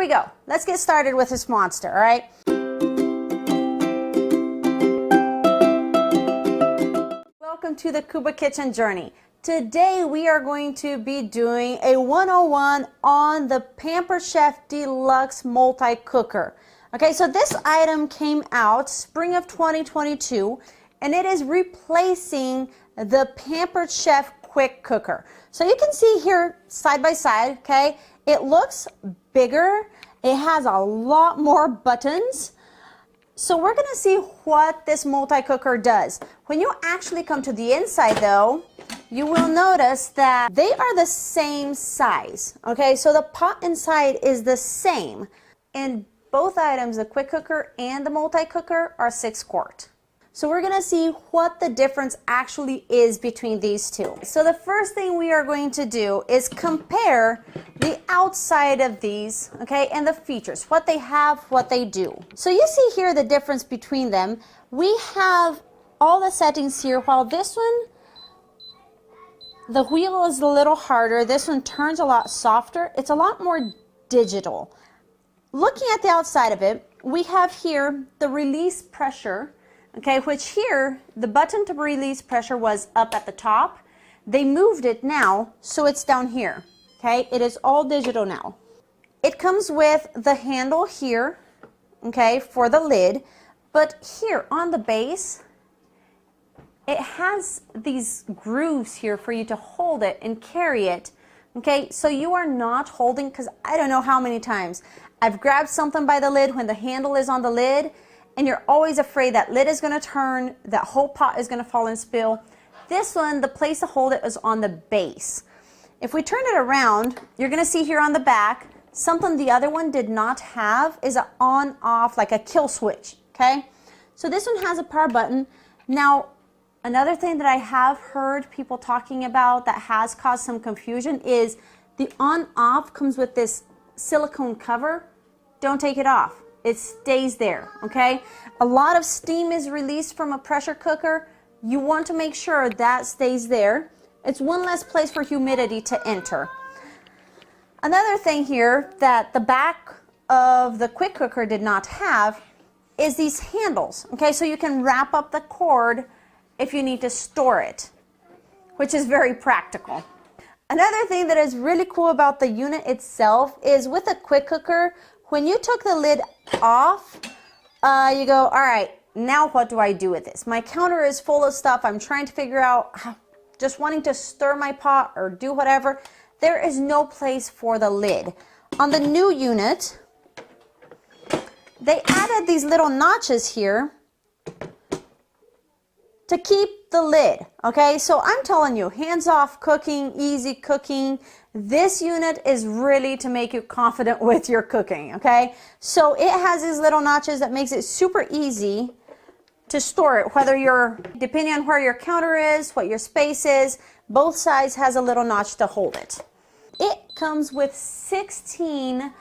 we go. Let's get started with this monster, all right? Welcome to the Kuba Kitchen journey. Today we are going to be doing a 101 on the Pampered Chef Deluxe Multi-Cooker. Okay, so this item came out spring of 2022 and it is replacing the Pampered Chef Quick Cooker. So you can see here side by side, okay, it looks bigger. It has a lot more buttons. So we're gonna see what this multi-cooker does. When you actually come to the inside though, you will notice that they are the same size. Okay, so the pot inside is the same. And both items, the quick cooker and the multi-cooker, are 6 quart. So we're gonna see what the difference actually is between these two. So the first thing we are going to do is compare the outside of these, okay, and the features, what they have, what they do. So you see here the difference between them. We have all the settings here, while this one, the wheel is a little harder. This one turns a lot softer. It's a lot more digital. Looking at the outside of it, we have here the release pressure, okay, which here, the button to release pressure was up at the top. They moved it now, so it's down here, okay? It is all digital now. It comes with the handle here, okay, for the lid, but here on the base, it has these grooves here for you to hold it and carry it, okay? So you are not holding, because I don't know how many times I've grabbed something by the lid when the handle is on the lid, and you're always afraid that lid is going to turn, that whole pot is going to fall and spill. This one, the place to hold it is on the base. If we turn it around, you're going to see here on the back, something the other one did not have is an on-off, like a kill switch, okay? So this one has a power button. Now, another thing that I have heard people talking about that has caused some confusion is the on-off comes with this silicone cover. Don't take it off. It stays there, okay? A lot of steam is released from a pressure cooker. You want to make sure that stays there. It's one less place for humidity to enter. Another thing here that the back of the quick cooker did not have is these handles, okay? So you can wrap up the cord if you need to store it, which is very practical. Another thing that is really cool about the unit itself is with a quick cooker, when you took the lid off, you go, all right, now what do I do with this? My counter is full of stuff. I'm trying to figure out, just wanting to stir my pot or do whatever. There is no place for the lid. On the new unit, they added these little notches here to keep the lid, okay? So I'm telling you, hands-off cooking, easy cooking. This unit is really to make you confident with your cooking, okay? So it has these little notches that makes it super easy to store it, whether you're, depending on where your counter is, what your space is, both sides has a little notch to hold it. It comes with 16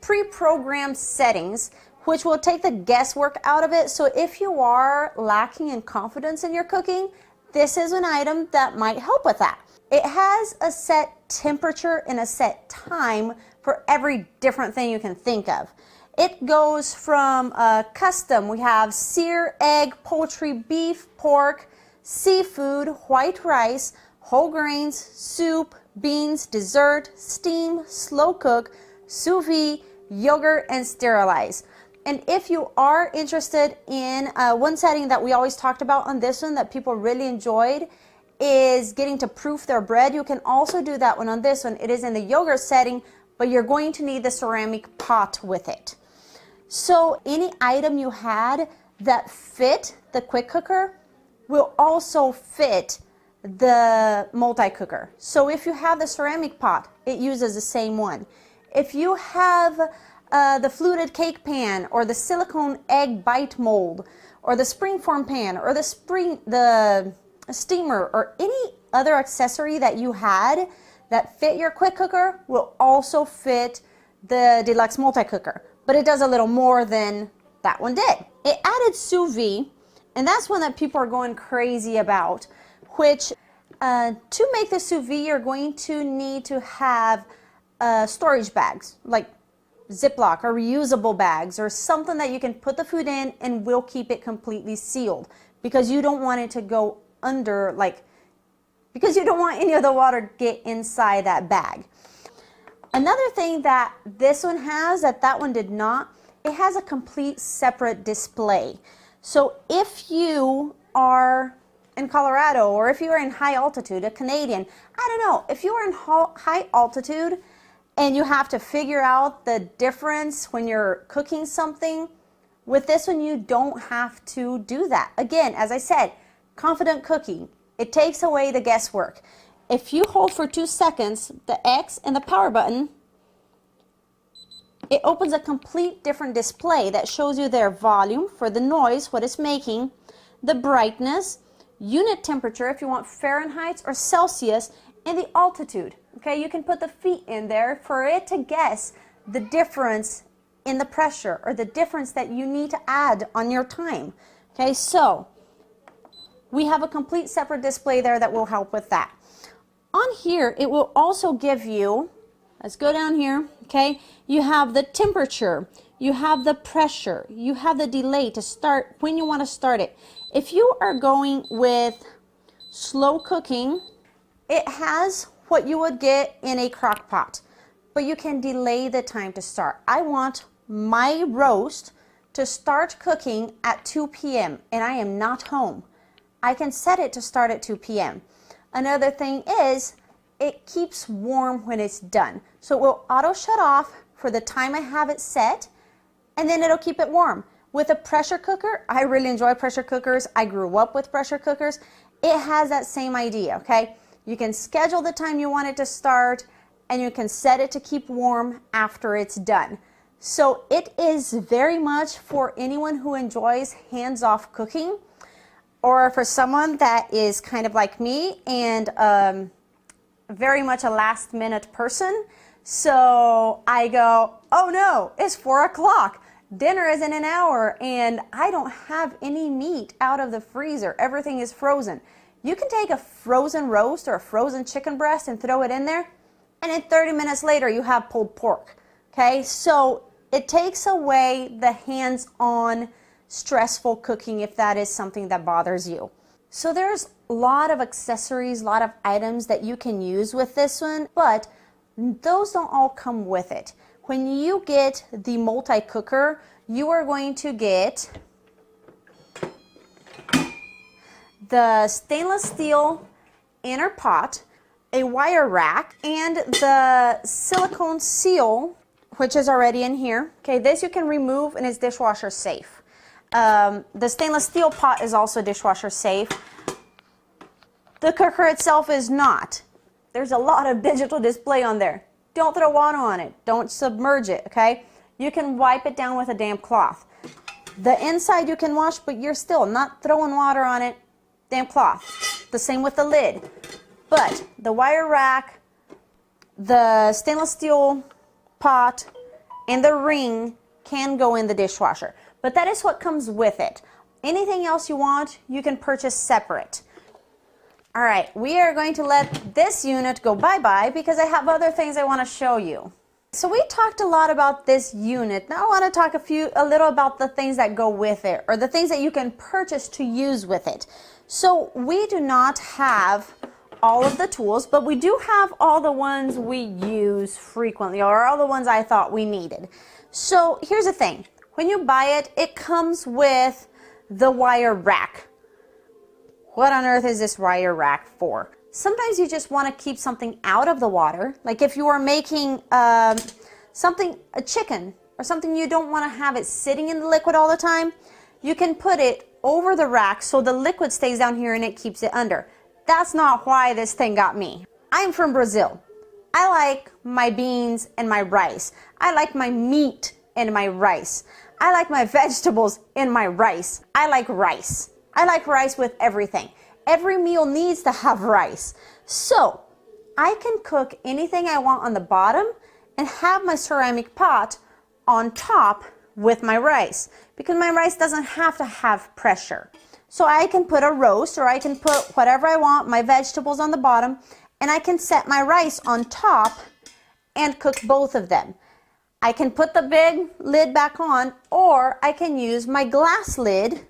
pre-programmed settings, which will take the guesswork out of it. So if you are lacking in confidence in your cooking, this is an item that might help with that. It has a set temperature and a set time for every different thing you can think of. It goes from custom, we have sear, egg, poultry, beef, pork, seafood, white rice, whole grains, soup, beans, dessert, steam, slow cook, sous vide, yogurt, and sterilize. And if you are interested in one setting that we always talked about on this one that people really enjoyed is getting to proof their bread, you can also do that one on this one. It is in the yogurt setting, but you're going to need the ceramic pot with it. So any item you had that fit the quick cooker will also fit the multi-cooker. So if you have the ceramic pot, it uses the same one. If you have the fluted cake pan or the silicone egg bite mold or the springform pan or the steamer or any other accessory that you had that fit your quick cooker will also fit the deluxe multi-cooker, but it does a little more than that one did. It added sous vide, and that's one that people are going crazy about, which to make the sous vide, you're going to need to have storage bags, like Ziploc or reusable bags or something that you can put the food in and will keep it completely sealed, because you don't want it to go under, because you don't want any of the water to get inside that bag. Another thing that this one has that one did not, it has a complete separate display. So if you are in Colorado, or if you are in high altitude, a Canadian, I don't know, if you are in high altitude and you have to figure out the difference when you're cooking something, with this one you don't have to do that. Again, as I said, confident cooking, it takes away the guesswork. If you hold for 2 seconds the X and the power button, it opens a complete different display that shows you their volume for the noise, what it's making, the brightness, unit temperature if you want Fahrenheit or Celsius, and the altitude. Okay, you can put the feet in there for it to guess the difference in the pressure or the difference that you need to add on your time. Okay, so we have a complete separate display there that will help with that. On here, it will also give you, let's go down here, okay, you have the temperature, you have the pressure, you have the delay to start when you want to start it. If you are going with slow cooking, it has what you would get in a crock pot, but you can delay the time to start. I want my roast to start cooking at 2 p.m. and I am not home. I can set it to start at 2 p.m. Another thing is it keeps warm when it's done. So it will auto shut off for the time I have it set, and then it'll keep it warm. With a pressure cooker, I really enjoy pressure cookers. I grew up with pressure cookers. It has that same idea, okay? You can schedule the time you want it to start, and you can set it to keep warm after it's done. So it is very much for anyone who enjoys hands-off cooking, or for someone that is kind of like me and very much a last-minute person. So I go, oh no, it's 4 o'clock. Dinner is in an hour and I don't have any meat out of the freezer. Everything is frozen. You can take a frozen roast or a frozen chicken breast and throw it in there, and then 30 minutes later you have pulled pork. Okay, so it takes away the hands-on stressful cooking if that is something that bothers you. So there's a lot of accessories, a lot of items that you can use with this one, but those don't all come with it. When you get the multi-cooker, you are going to get the stainless steel inner pot, a wire rack, and the silicone seal, which is already in here. Okay, this you can remove and it's dishwasher safe. The stainless steel pot is also dishwasher safe. The cooker itself is not. There's a lot of digital display on there. Don't throw water on it. Don't submerge it, okay? You can wipe it down with a damp cloth. The inside you can wash, but you're still not throwing water on it. Damp cloth. The same with the lid. But the wire rack, the stainless steel pot, and the ring can go in the dishwasher. But that is what comes with it. Anything else you want, you can purchase separate. All right, we are going to let this unit go bye-bye because I have other things I want to show you. So we talked a lot about this unit. Now I want to talk a little about the things that go with it, or the things that you can purchase to use with it. So we do not have all of the tools, but we do have all the ones we use frequently, or all the ones I thought we needed. So here's the thing. When you buy it, it comes with the wire rack. What on earth is this wire rack for? Sometimes you just want to keep something out of the water. Like if you are making a chicken or something, you don't want to have it sitting in the liquid all the time. You can put it over the rack so the liquid stays down here and it keeps it under. That's not why this thing got me. I'm from Brazil. I like my beans and my rice. I like my meat and my rice. I like my vegetables in my rice. I like rice. I like rice with everything. Every meal needs to have rice. So I can cook anything I want on the bottom and have my ceramic pot on top with my rice, because my rice doesn't have to have pressure. So I can put a roast, or I can put whatever I want, my vegetables on the bottom, and I can set my rice on top and cook both of them. I can put the big lid back on, or I can use my glass lid.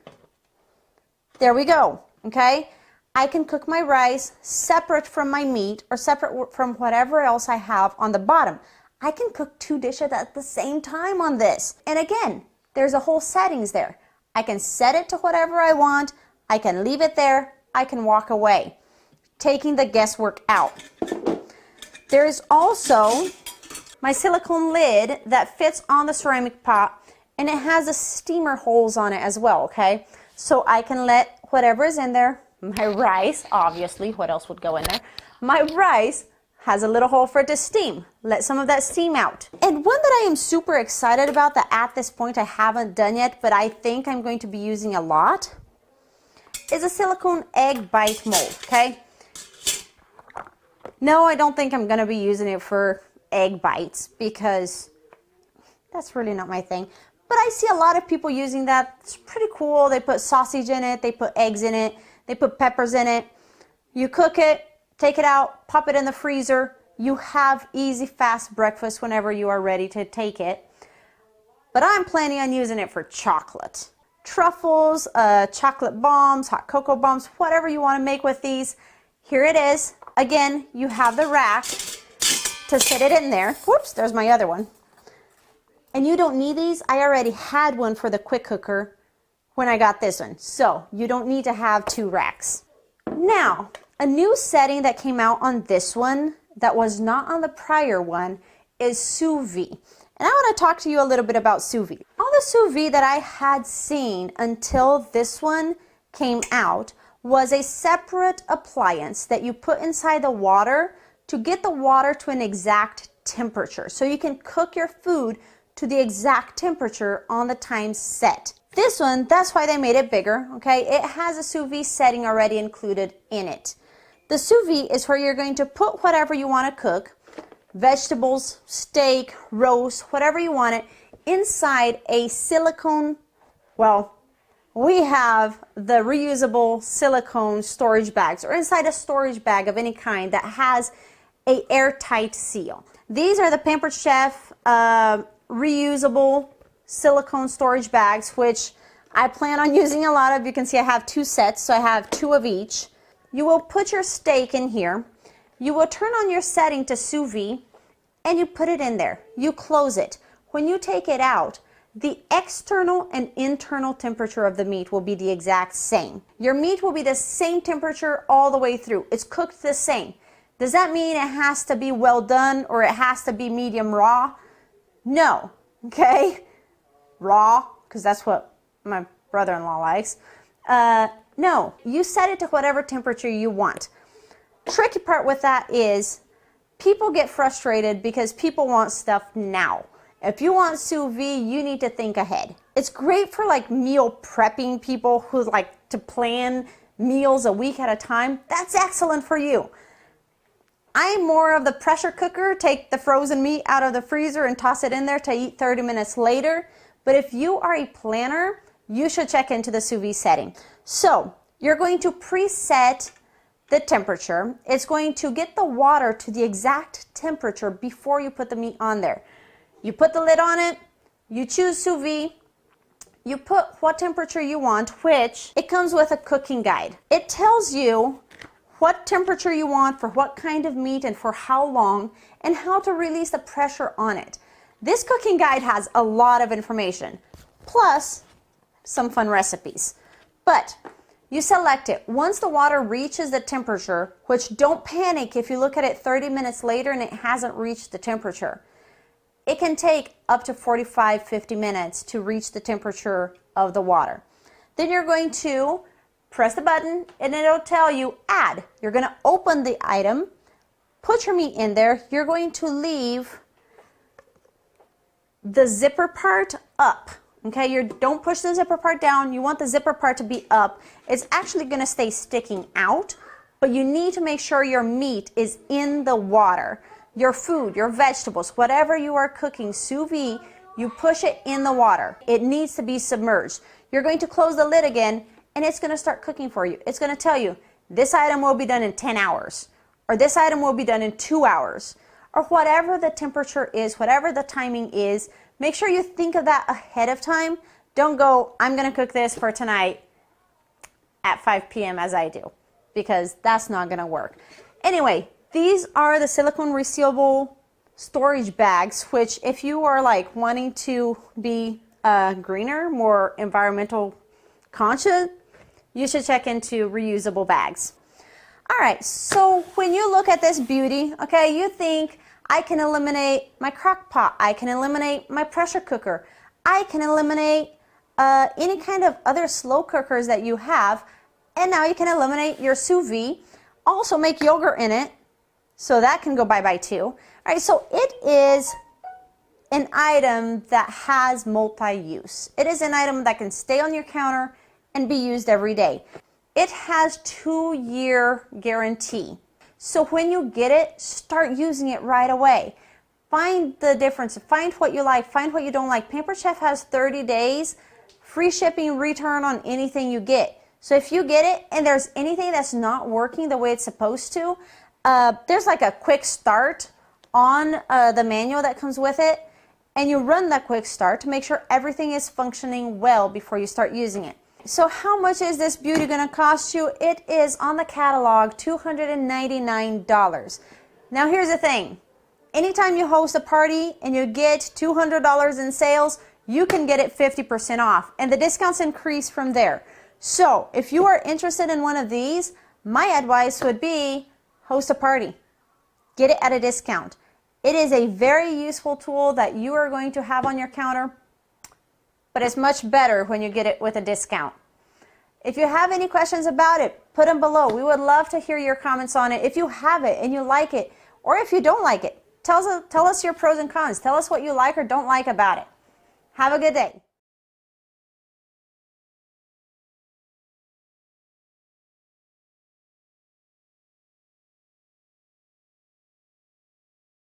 There we go, okay? I can cook my rice separate from my meat or separate from whatever else I have on the bottom. I can cook 2 dishes at the same time on this. And again, there's a whole settings there. I can set it to whatever I want. I can leave it there. I can walk away, taking the guesswork out. There is also my silicone lid that fits on the ceramic pot, and it has the steamer holes on it as well, okay? So I can let whatever is in there, my rice, obviously, what else would go in there? My rice has a little hole for it to steam. Let some of that steam out. And one that I am super excited about that at this point I haven't done yet, but I think I'm going to be using a lot, is a silicone egg bite mold, okay? No, I don't think I'm gonna be using it for egg bites because that's really not my thing. But I see a lot of people using that. It's pretty cool. They put sausage in it, they put eggs in it, they put peppers in it. You cook it, take it out, pop it in the freezer. You have easy, fast breakfast whenever you are ready to take it. But I'm planning on using it for chocolate. Truffles, chocolate bombs, hot cocoa bombs, whatever you want to make with these. Here it is. Again, you have the rack to sit it in there. Whoops, there's my other one. And you don't need these. I already had one for the quick cooker when I got this one. So you don't need to have 2 racks. Now, a new setting that came out on this one that was not on the prior one is sous vide. And I want to talk to you a little bit about sous vide. All the sous vide that I had seen until this one came out was a separate appliance that you put inside the water to get the water to an exact temperature. So you can cook your food to the exact temperature on the time set. This one, that's why they made it bigger, okay? It has a sous vide setting already included in it. The sous vide is where you're going to put whatever you want to cook, vegetables, steak, roast, whatever you want it, inside a silicone, well, we have the reusable silicone storage bags, or inside a storage bag of any kind that has a airtight seal. These are the Pampered Chef reusable silicone storage bags, which I plan on using a lot of. You can see I have 2 sets, so I have 2 of each. You will put your steak in here. You will turn on your setting to sous vide, and you put it in there. You close it. When you take it out, the external and internal temperature of the meat will be the exact same. Your meat will be the same temperature all the way through. It's cooked the same. Does that mean it has to be well done or it has to be medium raw? No, okay? Raw, because that's what my brother-in-law likes. No, you set it to whatever temperature you want. Tricky part with that is people get frustrated because people want stuff now. If you want sous vide, you need to think ahead. It's great for like meal prepping people who like to plan meals a week at a time. That's excellent for you. I'm more of the pressure cooker, take the frozen meat out of the freezer and toss it in there to eat 30 minutes later. But if you are a planner, you should check into the sous vide setting. So you're going to preset the temperature. It's going to get the water to the exact temperature before you put the meat on there. You put the lid on it, you choose sous vide, you put what temperature you want, which it comes with a cooking guide. It tells you what temperature you want for what kind of meat and for how long, and how to release the pressure on it. This cooking guide has a lot of information, plus some fun recipes. But you select it. Once the water reaches the temperature, which don't panic if you look at it 30 minutes later and it hasn't reached the temperature. It can take up to 45-50 minutes to reach the temperature of the water. Then you're going to press the button and it'll tell you add. You're going to open the item, put your meat in there. You're going to leave the zipper part up. Okay, don't push the zipper part down. You want the zipper part to be up. It's actually going to stay sticking out, but you need to make sure your meat is in the water. Your food, your vegetables, whatever you are cooking, sous vide, you push it in the water. It needs to be submerged. You're going to close the lid again, and it's going to start cooking for you. It's going to tell you, this item will be done in 10 hours, or this item will be done in 2 hours, or whatever the temperature is, whatever the timing is, make sure you think of that ahead of time. Don't go, I'm going to cook this for tonight at 5 p.m. as I do, because that's not going to work. Anyway, these are the silicone resealable storage bags, which if you are like wanting to be greener, more environmental conscious, you should check into reusable bags. All right, so when you look at this beauty, okay, you think I can eliminate my crock pot, I can eliminate my pressure cooker, I can eliminate any kind of other slow cookers that you have, and now you can eliminate your sous vide, also make yogurt in it, so that can go bye-bye too. All right, so it is an item that has multi-use. It is an item that can stay on your counter and be used every day. It has 2-year guarantee. So when you get it, start using it right away. Find the difference, find what you like, find what you don't like. Pampered Chef has 30 days, free shipping, return on anything you get. So if you get it and there's anything that's not working the way it's supposed to, there's like a quick start on the manual that comes with it, and you run that quick start to make sure everything is functioning well before you start using it. So how much is this beauty going to cost you? It is on the catalog $299. Now here's the thing. Anytime you host a party and you get $200 in sales, you can get it 50% off, and the discounts increase from there. So if you are interested in one of these, my advice would be host a party. Get it at a discount. It is a very useful tool that you are going to have on your counter, but it's much better when you get it with a discount. If you have any questions about it, put them below. We would love to hear your comments on it. If you have it and you like it, or if you don't like it, tell us your pros and cons. Tell us what you like or don't like about it. Have a good day.